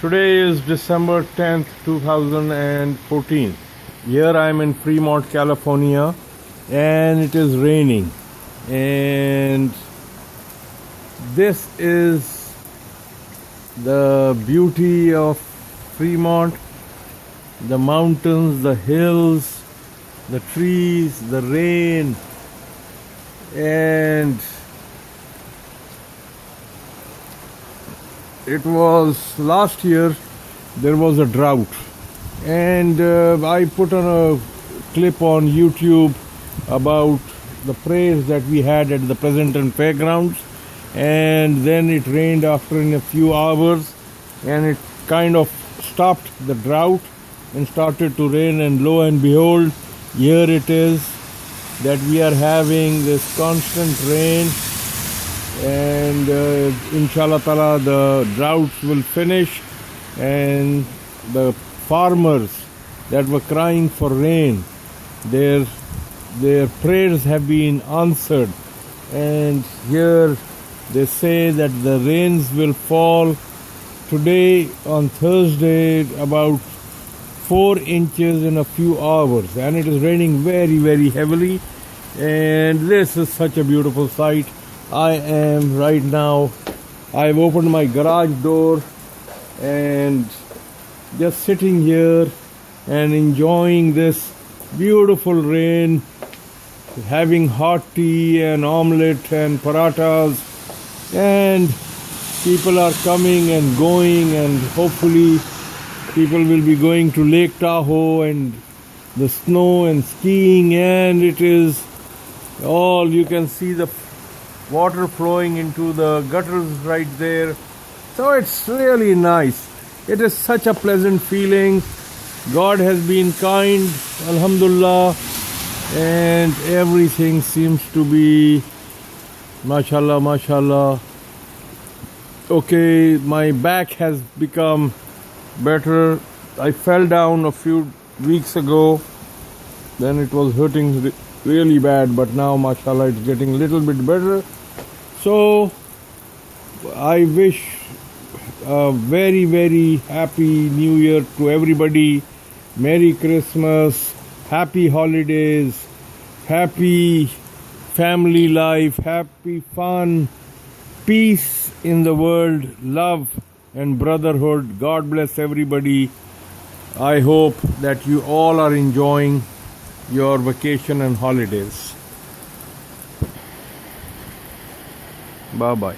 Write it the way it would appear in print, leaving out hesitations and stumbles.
Today is December 10th, 2014. Here I am in Fremont, California, and it is raining. And this is the beauty of Fremont, the mountains, the hills, the trees, the rain, and it was last year there was a drought, and I put on a clip on YouTube about the prayers that we had at the Pleasanton Fairgrounds, and then it rained after in a few hours, and it kind of stopped the drought and started to rain, and lo and behold, here it is that we are having this constant rain. And inshallah ta'ala the droughts will finish, and the farmers that were crying for rain, their prayers have been answered, and here they say that the rains will fall today on Thursday about 4 inches in a few hours, and it is raining very, very heavily, and this is such a beautiful sight. I am right now, I've opened my garage door and just sitting here and enjoying this beautiful rain, having hot tea and omelette and parathas, and people are coming and going, and hopefully people will be going to Lake Tahoe and the snow and skiing, and it is all, you can see the water flowing into the gutters right there. So it's really nice. It is such a pleasant feeling. God has been kind, alhamdulillah, and everything seems to be mashallah, mashallah. Okay, my back has become better. I fell down a few weeks ago, then it was hurting really bad, but now mashallah it's getting a little bit better. So I wish a very, very happy new year to everybody. Merry Christmas, happy holidays, happy family life, happy fun, peace in the world, love and brotherhood. God bless everybody. I hope that you all are enjoying your vacation and holidays. Bye bye.